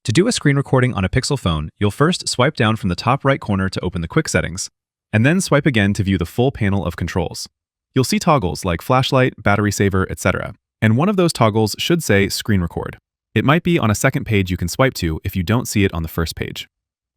To do a screen recording on a Pixel phone, you'll first swipe down from the top right corner to open the quick settings, and then swipe again to view the full panel of controls. You'll see toggles like flashlight, battery saver, etc. And one of those toggles should say Screen Record. It might be on a second page you can swipe to if you don't see it on the first page.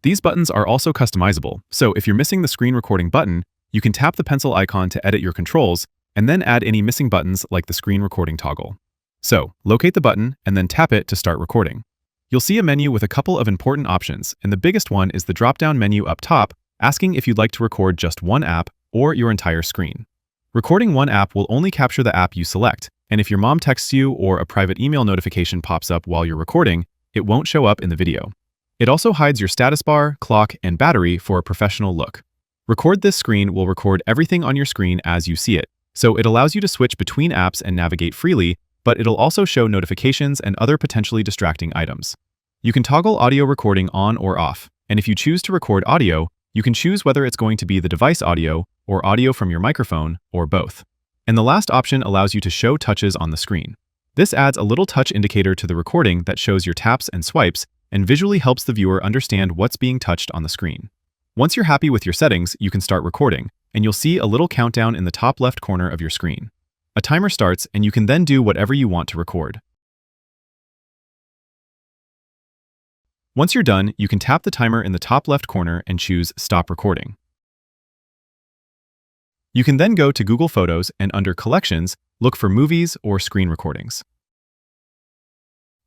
These buttons are also customizable, so if you're missing the screen recording button, you can tap the pencil icon to edit your controls, and then add any missing buttons like the screen recording toggle. So, locate the button and then tap it to start recording. You'll see a menu with a couple of important options, and the biggest one is the drop-down menu up top, asking if you'd like to record just one app or your entire screen. Recording one app will only capture the app you select, and if your mom texts you or a private email notification pops up while you're recording, it won't show up in the video. It also hides your status bar, clock, and battery for a professional look. Record this screen will record everything on your screen as you see it, so it allows you to switch between apps and navigate freely, but it'll also show notifications and other potentially distracting items. You can toggle audio recording on or off, and if you choose to record audio, you can choose whether it's going to be the device audio or audio from your microphone, or both. And the last option allows you to show touches on the screen. This adds a little touch indicator to the recording that shows your taps and swipes and visually helps the viewer understand what's being touched on the screen. Once you're happy with your settings, you can start recording, and you'll see a little countdown in the top left corner of your screen. A timer starts, and you can then do whatever you want to record. Once you're done, you can tap the timer in the top left corner and choose Stop Recording. You can then go to Google Photos and under Collections, look for Movies or Screen Recordings.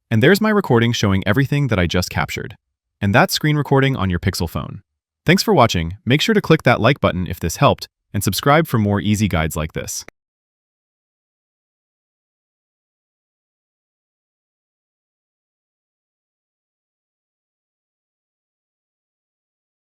And there's my recording showing everything that I just captured. And that's screen recording on your Pixel phone. Thanks for watching. Make sure to click that like button if this helped, and subscribe for more easy guides like this.